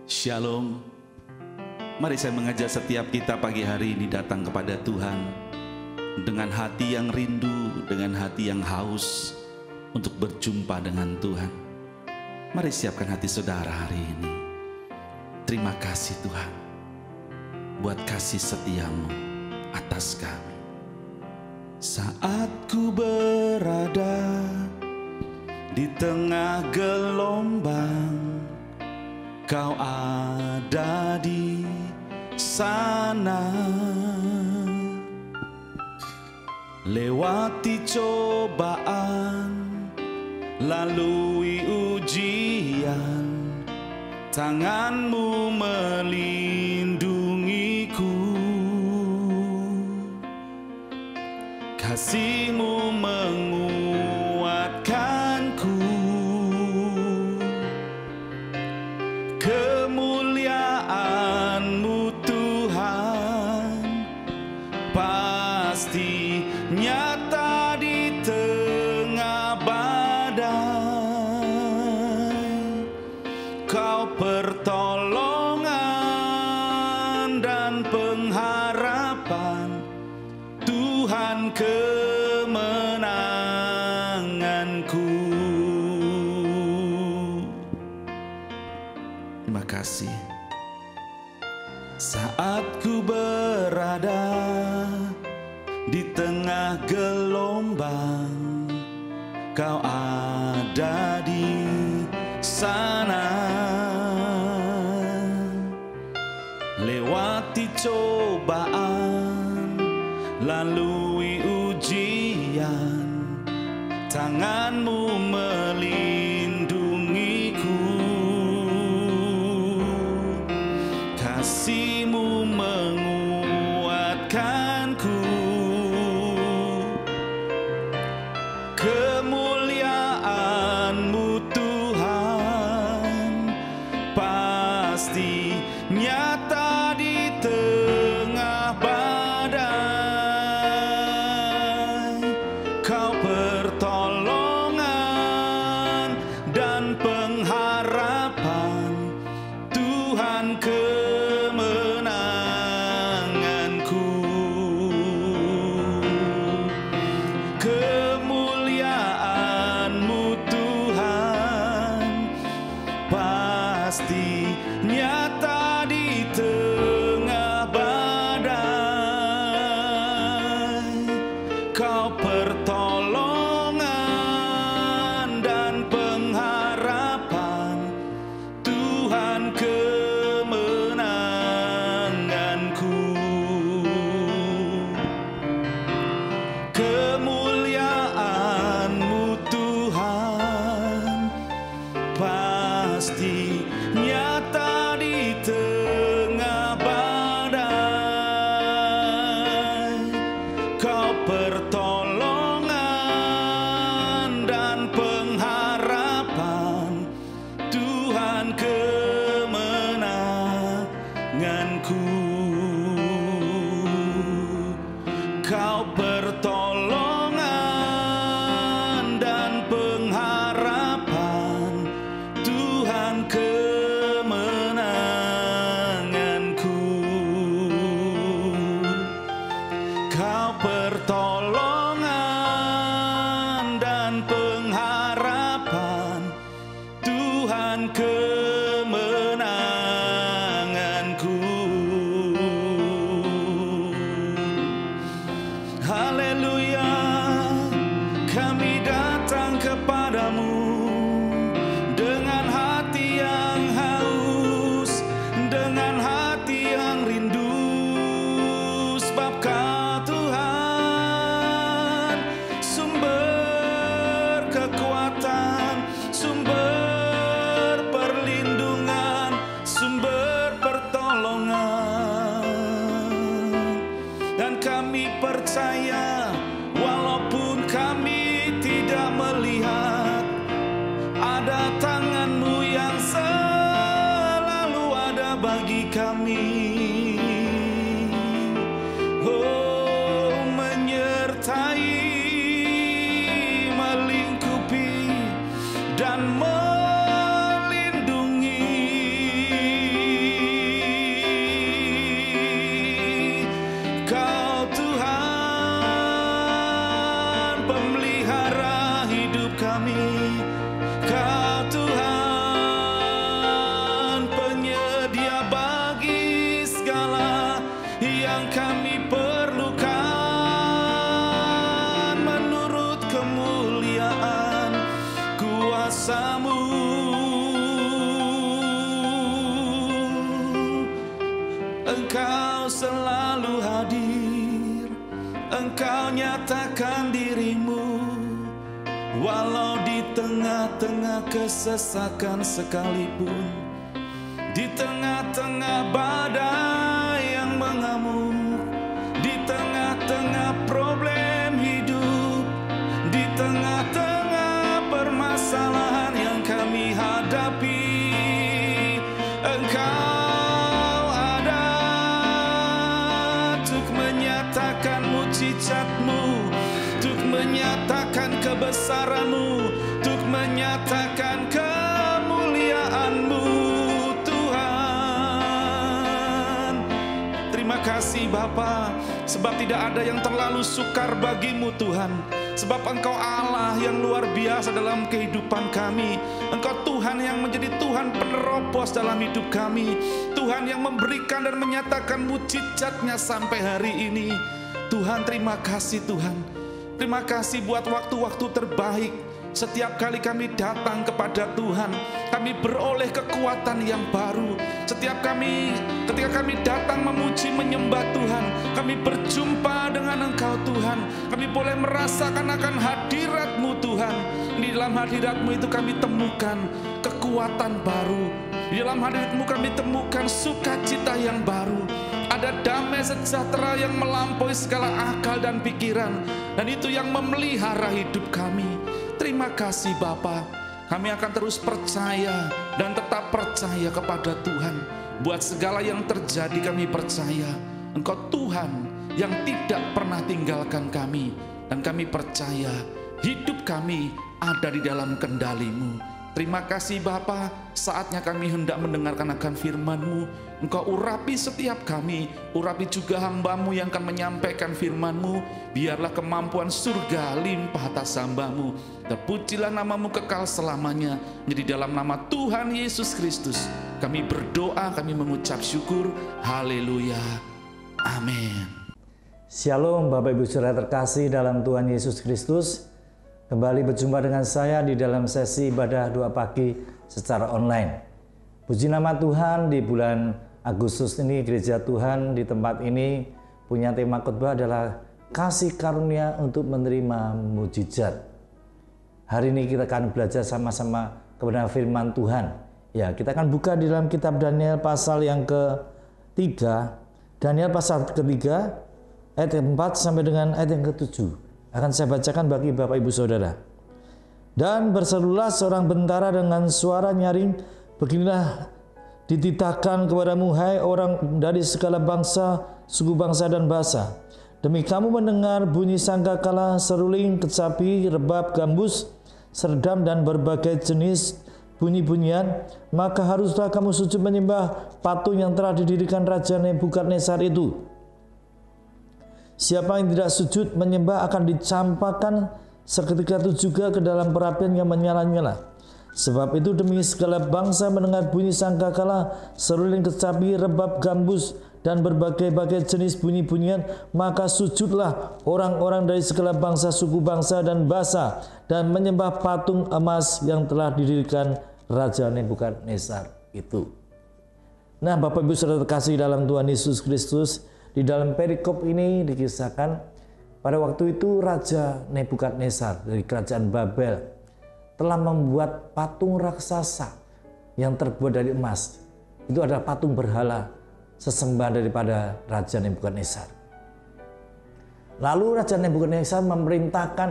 Shalom. Mari saya mengajak setiap kita pagi hari ini datang kepada Tuhan dengan hati yang rindu, dengan hati yang haus untuk berjumpa dengan Tuhan. Mari siapkan hati saudara hari ini. Terima kasih Tuhan buat kasih setiamu atas kami. Saat ku berada di tengah gelombang, Kau ada di sana. Lewati cobaan, lalui ujian, tangan-Mu melindungiku. Kasih-Mu menguatkanku. Kemuliaan-Mu Tuhan pasti nyata di tengah badai. Kau pertolongan dan pengharapan, Tuhan kemenanganku. Terima kasih. Saat ku berada di tengah gelombang, Kau ada di sana. Lewati cobaan, lalui ujian, tangan-Mu melindungiku. Kasih-Mu menguatkanku. Kemuliaan-Mu Tuhan pasti nyata di tengah badai. Kau pertolongan dan pengharapan, Tuhan kemenanganku. Kemuliaan-Mu Tuhan pasti nyata di tengah badai. Kau pertolongan dan pengharapan, Tuhan kemenanganku. Kemuliaan-Mu Tuhan pasti nyata di tengah badai. Kau pertolongan dan pengharapan, Tuhan kemenanganku. Kau pertolongan dan pengharapan, Tuhan kemenanganku. Kau pertolongan dan pengharapan, Tuhan kemenanganku. Haleluya, kami datang kepadamu dengan hati yang haus, dengan hati yang rindu, sebab Kau Tuhan sumber kekuatan, sumber perlindungan, sumber pertolongan. Dan kami percaya, walaupun kami tidak melihat, ada tangan-Mu yang selalu ada bagi kami. Oh, menyertai, melingkupi, dan melindungi. yang kami perlukan menurut kemuliaan kuasa-Mu. Engkau selalu hadir, Engkau nyatakan diri-Mu, walau di tengah-tengah kesesakan sekalipun, di tengah-tengah badai yang mengamuk, di tengah-tengah problem hidup, di tengah-tengah permasalahan yang kami hadapi, Engkau ada untuk menyatakan mujizat-Mu, untuk menyatakan kebesaran-Mu, untuk menyatakan kemuliaan-Mu, Tuhan. Terima kasih Bapa, sebab tidak ada yang terlalu sukar bagi-Mu Tuhan. Sebab Engkau Allah yang luar biasa dalam kehidupan kami. Engkau Tuhan yang menjadi Tuhan penerobos dalam hidup kami. Tuhan yang memberikan dan menyatakan mujizat-Nya sampai hari ini. Tuhan, terima kasih Tuhan. Terima kasih buat waktu-waktu terbaik. Setiap kali kami datang kepada Tuhan, kami beroleh kekuatan yang baru. Ketika kami datang memuji menyembah Tuhan, kami berjumpa dengan Engkau Tuhan. Kami boleh merasakan akan hadirat-Mu Tuhan. Di dalam hadirat-Mu itu kami temukan kekuatan baru. Di dalam hadirat-Mu kami temukan sukacita yang baru. Ada damai sejahtera yang melampaui segala akal dan pikiran. Dan itu yang memelihara hidup kami. Terima kasih Bapa. Kami akan terus percaya dan tetap percaya kepada Tuhan. Buat segala yang terjadi kami percaya Engkau Tuhan yang tidak pernah tinggalkan kami. Dan kami percaya hidup kami ada di dalam kendali-Mu. Terima kasih Bapa, saatnya kami hendak mendengarkan akan firman-Mu. Engkau urapi setiap kami, urapi juga hamba-Mu yang akan menyampaikan firman-Mu. Biarlah kemampuan surga limpah atas hamba-Mu. Terpujilah nama-Mu kekal selamanya. Jadi dalam nama Tuhan Yesus Kristus kami berdoa, kami mengucap syukur. Haleluya. Amin. Shalom Bapak Ibu Saudara terkasih dalam Tuhan Yesus Kristus. Kembali berjumpa dengan saya di dalam sesi ibadah doa pagi secara online. Puji nama Tuhan, di bulan Agustus ini Gereja Tuhan di tempat ini punya tema khotbah adalah kasih karunia untuk menerima mujizat. Hari ini kita akan belajar sama-sama kebenaran firman Tuhan. Ya, kita akan buka di dalam kitab Daniel pasal yang ketiga. Daniel pasal ketiga ayat 4 sampai dengan ayat yang ke-7. Akan saya bacakan bagi Bapak Ibu Saudara. Dan berserulah seorang bentara dengan suara nyaring, beginilah dititahkan kepadamu, hai orang dari segala bangsa, suku bangsa dan bahasa. Demi kamu mendengar bunyi sangkakala, seruling, kecapi, rebab, gambus, serdam dan berbagai jenis bunyi-bunyian, maka haruslah kamu sujud menyembah patung yang telah didirikan Raja Nebukadnezar itu. Siapa yang tidak sujud menyembah akan dicampakkan seketika itu juga ke dalam perapian yang menyala-nyala. Sebab itu demi segala bangsa mendengar bunyi sangkakala, seruling, kecapi, rebab, gambus, dan berbagai-bagai jenis bunyi-bunyian, maka sujudlah orang-orang dari segala bangsa, suku bangsa, dan bahasa, dan menyembah patung emas yang telah didirikan Raja Nebukadnezar itu. Nah, Bapak Ibu Saudara terkasih dalam Tuhan Yesus Kristus, di dalam perikop ini dikisahkan pada waktu itu Raja Nebukadnezar dari kerajaan Babel telah membuat patung raksasa yang terbuat dari emas. Itu adalah patung berhala sesembahan daripada Raja Nebukadnezar. Lalu Raja Nebukadnezar memerintahkan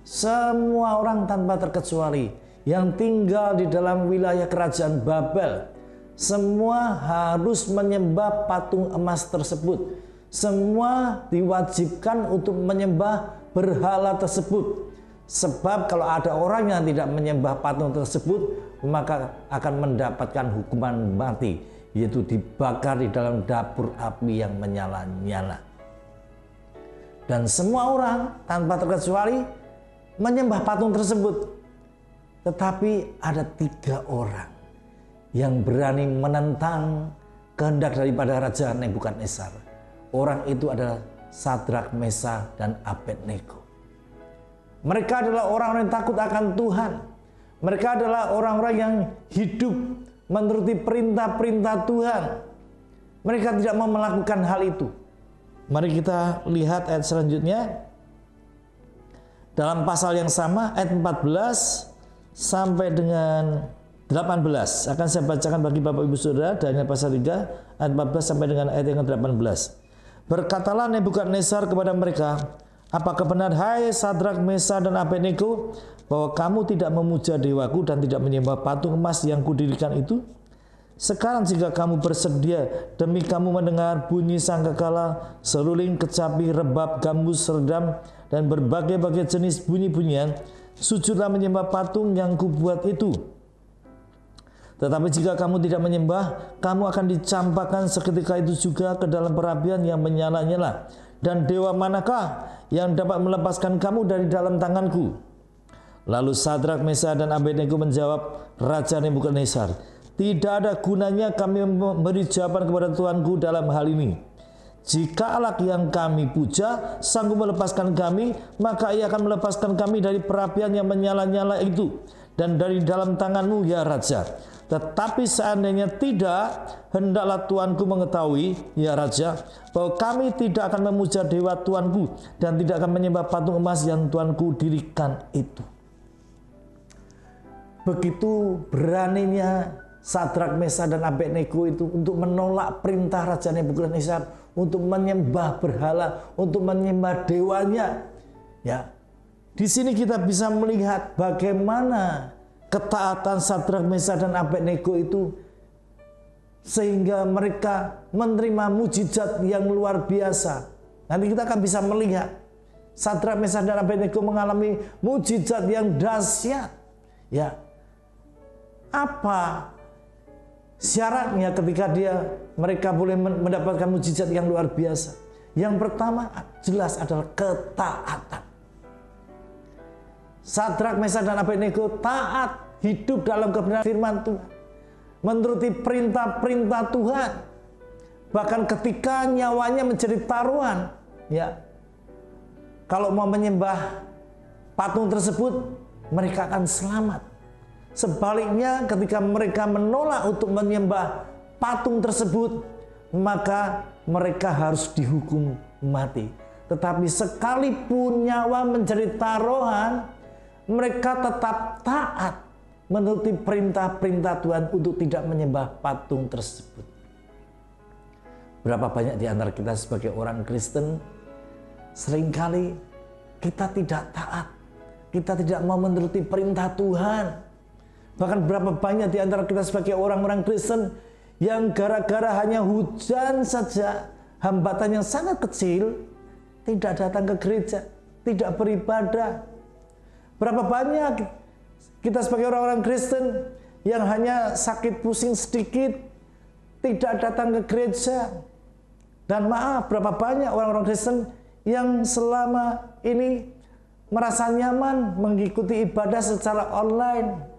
semua orang tanpa terkecuali yang tinggal di dalam wilayah kerajaan Babel, semua harus menyembah patung emas tersebut. Semua diwajibkan untuk menyembah berhala tersebut. Sebab kalau ada orang yang tidak menyembah patung tersebut, maka akan mendapatkan hukuman mati, yaitu dibakar di dalam dapur api yang menyala-nyala. Dan semua orang tanpa terkecuali menyembah patung tersebut. Tetapi ada 3 orang yang berani menentang kehendak daripada Raja Nebukadnezar. orang itu adalah Sadrak, Mesah, dan Abednego. Mereka adalah orang-orang yang takut akan Tuhan. Mereka adalah orang-orang yang hidup menuruti perintah-perintah Tuhan. Mereka tidak mau melakukan hal itu. Mari kita lihat ayat selanjutnya. Dalam pasal yang sama, ayat 14 sampai dengan 18. Akan saya bacakan bagi Bapak Ibu Saudara, Daniel pasal 3, ayat 14 sampai dengan ayat yang ke-18. Berkatalah Nebukadnezar kepada mereka, apakah benar, hai Sadrak, Mesah, dan Abednego, bahwa kamu tidak memuja dewaku dan tidak menyembah patung emas yang kudirikan itu? Sekarang jika kamu bersedia, demi kamu mendengar bunyi sangkakala, seruling, kecapi, rebab, gambus, redam, dan berbagai-bagai jenis bunyi-bunyian, sujudlah menyembah patung yang kubuat itu. Tetapi jika kamu tidak menyembah, kamu akan dicampakkan seketika itu juga ke dalam perapian yang menyala-nyala. Dan dewa manakah yang dapat melepaskan kamu dari dalam tanganku? Lalu Sadrak, Mesah, dan Abednego menjawab Raja Nebukadnezar, tidak ada gunanya kami memberi jawaban kepada Tuanku dalam hal ini. Jika Allah yang kami puja sanggup melepaskan kami, maka ia akan melepaskan kami dari perapian yang menyala-nyala itu dan dari dalam tanganmu, ya Raja. Tetapi seandainya tidak, hendaklah Tuanku mengetahui, ya Raja, bahwa kami tidak akan memuja dewa Tuanku dan tidak akan menyembah patung emas yang Tuanku dirikan itu. Begitu beraninya Sadrak, Mesah, dan Abednego itu untuk menolak perintah Raja Nebukadnezar untuk menyembah berhala, untuk menyembah dewanya. Ya, di sini kita bisa melihat bagaimana ketaatan Sadrak, Mesah, dan Abednego itu sehingga mereka menerima mujizat yang luar biasa. Nanti kita akan bisa melihat Sadrak, Mesah, dan Abednego mengalami mujizat yang dahsyat. Ya, apa syaratnya ketika mereka boleh mendapatkan mujizat yang luar biasa? Yang pertama jelas adalah ketaatan. Sadrak, Mesah, dan Abednego taat, hidup dalam kebenaran firman Tuhan, menuruti perintah-perintah Tuhan. Bahkan ketika nyawanya menjadi taruhan, ya, kalau mau menyembah patung tersebut, mereka akan selamat. Sebaliknya ketika mereka menolak untuk menyembah patung tersebut, maka mereka harus dihukum mati. Tetapi sekalipun nyawa menjadi taruhan, mereka tetap taat menuruti perintah-perintah Tuhan untuk tidak menyembah patung tersebut. Berapa banyak di antara kita sebagai orang Kristen, seringkali kita tidak taat, kita tidak mau menuruti perintah Tuhan. Bahkan berapa banyak di antara kita sebagai orang-orang Kristen yang gara-gara hanya hujan saja, hambatan yang sangat kecil, tidak datang ke gereja, tidak beribadah. Berapa banyak kita sebagai orang-orang Kristen yang hanya sakit pusing sedikit, tidak datang ke gereja. Dan maaf, berapa banyak orang-orang Kristen yang selama ini merasa nyaman mengikuti ibadah secara online.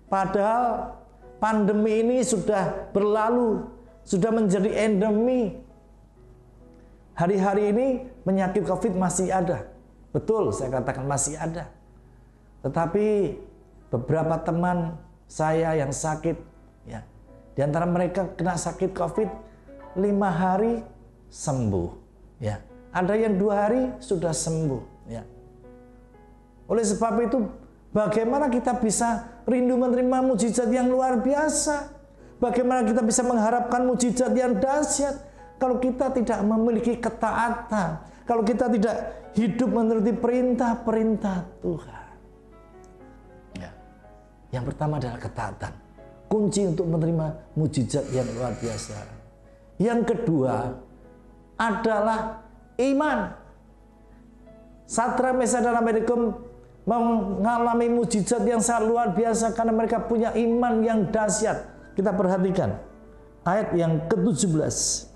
Padahal pandemi ini sudah berlalu, sudah menjadi endemi. Hari-hari ini penyakit COVID masih ada. Betul, saya katakan masih ada. Tetapi beberapa teman saya yang sakit, ya, di antara mereka kena sakit COVID 5 hari sembuh, ya. Ada yang 2 hari sudah sembuh, ya. Oleh sebab itu, bagaimana kita bisa rindu menerima mujizat yang luar biasa? Bagaimana kita bisa mengharapkan mujizat yang dahsyat kalau kita tidak memiliki ketaatan, kalau kita tidak hidup menuruti perintah-perintah Tuhan? Ya. Yang pertama adalah ketaatan, kunci untuk menerima mujizat yang luar biasa. Yang kedua adalah iman. Sadrak, Mesah, dan Abednego mengalami mujizat yang sangat luar biasa karena mereka punya iman yang dahsyat. Kita perhatikan ayat yang ke-17.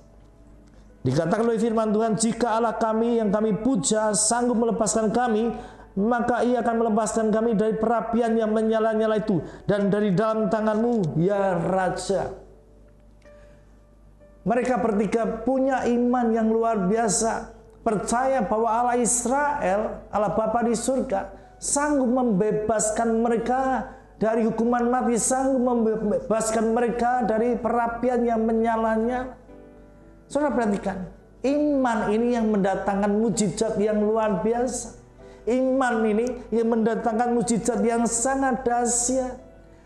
Dikatakan oleh firman Tuhan, jika Allah kami yang kami puja sanggup melepaskan kami, maka ia akan melepaskan kami dari perapian yang menyala-nyala itu dan dari dalam tanganmu, ya Raja. Mereka bertiga punya iman yang luar biasa. Percaya bahwa Allah Israel, Allah Bapa di surga, sanggup membebaskan mereka dari hukuman mati, sanggup membebaskan mereka dari perapian yang menyala-nyala. Saudara perhatikan, iman ini yang mendatangkan mujizat yang luar biasa. Iman ini yang mendatangkan mujizat yang sangat dahsyat.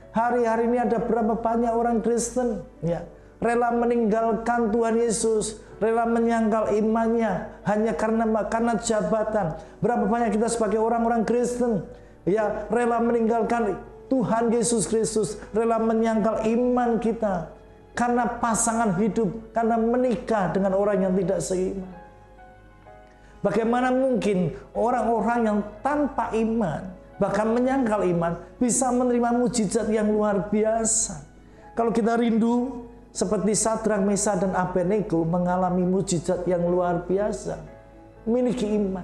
Hari-hari ini ada berapa banyak orang Kristen ya, rela meninggalkan Tuhan Yesus, rela menyangkal imannya hanya karena jabatan. Berapa banyak kita sebagai orang-orang Kristen ya, rela meninggalkan Tuhan Yesus Kristus, rela menyangkal iman kita karena pasangan hidup, karena menikah dengan orang yang tidak seiman. Bagaimana mungkin orang-orang yang tanpa iman, bahkan menyangkal iman, bisa menerima mujizat yang luar biasa? Kalau kita rindu seperti Sadrak, Mesak, dan Abednego mengalami mujizat yang luar biasa, miliki iman,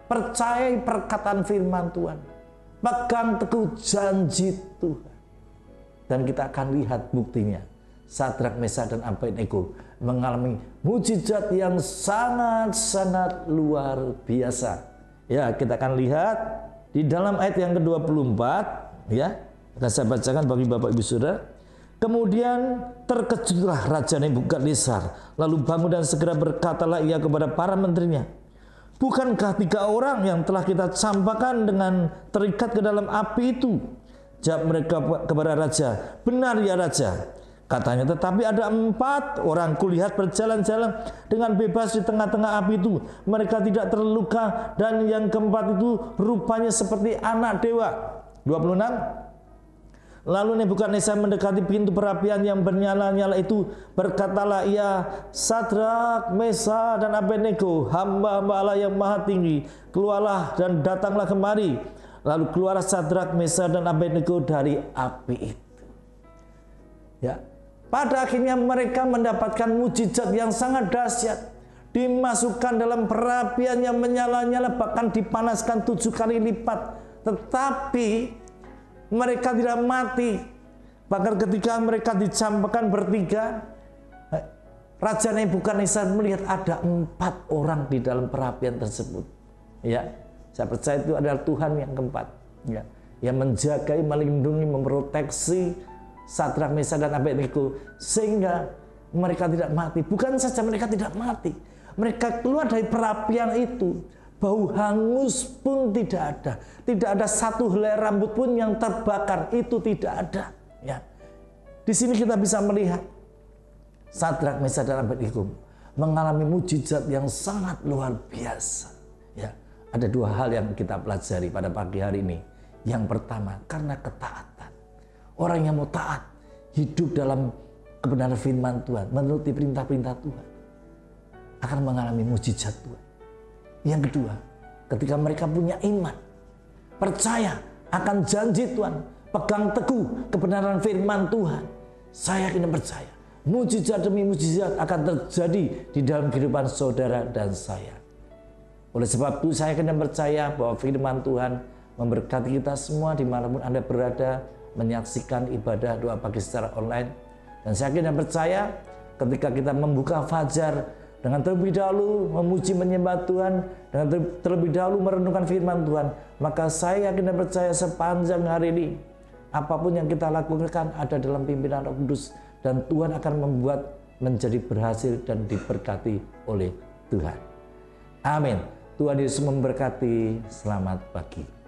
percayai perkataan firman Tuhan, pegang teguh janji Tuhan, dan kita akan lihat buktinya. Sadrak, Mesak, dan Abednego mengalami mujizat yang sangat-sangat luar biasa. Ya, kita akan lihat di dalam ayat yang ke-24 ya. Akan saya bacakan bagi Bapak Ibu Saudara. Kemudian terkejutlah Raja Nebukadnezar, lalu bangun dan segera berkatalah ia kepada para menterinya, bukankah 3 orang yang telah kita campakkan dengan terikat ke dalam api itu? Jawab mereka kepada Raja, benar ya Raja. Katanya, tetapi ada 4 orang kulihat berjalan-jalan dengan bebas di tengah-tengah api itu. Mereka tidak terluka, dan yang keempat itu rupanya seperti anak dewa. 26. Lalu Nebukadnezar mendekati pintu perapian yang bernyala-nyala itu. Berkatalah ia, Sadrak, Mesak, dan Abednego, hamba-hamba Allah yang maha tinggi, keluarlah dan datanglah kemari. Lalu keluarlah Sadrak, Mesak, dan Abednego dari api itu. Ya. Pada akhirnya mereka mendapatkan mujizat yang sangat dahsyat. Dimasukkan dalam perapian yang menyala-nyala, bahkan dipanaskan 7 kali lipat. Tetapi mereka tidak mati. Bahkan ketika mereka dicampakkan bertiga, Raja Nebukadnezar melihat ada 4 orang di dalam perapian tersebut. Ya, saya percaya itu adalah Tuhan yang keempat. Ya, yang menjagai, melindungi, memproteksi Sadrak, Mesak, dan Abednego sehingga mereka tidak mati. Bukan saja mereka tidak mati, mereka keluar dari perapian itu, bau hangus pun tidak ada, tidak ada satu helai rambut pun yang terbakar, itu tidak ada. Ya, di sini kita bisa melihat Sadrak, Mesak, dan Abednego mengalami mujizat yang sangat luar biasa. Ya, ada 2 hal yang kita pelajari pada pagi hari ini. Yang pertama, karena ketaatan. Orang yang mau taat, hidup dalam kebenaran firman Tuhan, menuruti perintah-perintah Tuhan, akan mengalami mujizat Tuhan. Yang kedua, ketika mereka punya iman, percaya akan janji Tuhan, pegang teguh kebenaran firman Tuhan, saya yakin dan percaya, mujizat demi mujizat akan terjadi di dalam kehidupan saudara dan saya. Oleh sebab itu, saya yakin dan percaya bahwa firman Tuhan memberkati kita semua dimanapun Anda berada, menyaksikan ibadah doa pagi secara online. Dan saya yakin dan percaya ketika kita membuka fajar dengan terlebih dahulu memuji menyembah Tuhan, dengan terlebih dahulu merenungkan firman Tuhan, maka saya yakin dan percaya sepanjang hari ini apapun yang kita lakukan ada dalam pimpinan Roh Kudus, dan Tuhan akan membuat menjadi berhasil dan diberkati oleh Tuhan. Amin. Tuhan Yesus memberkati. Selamat pagi.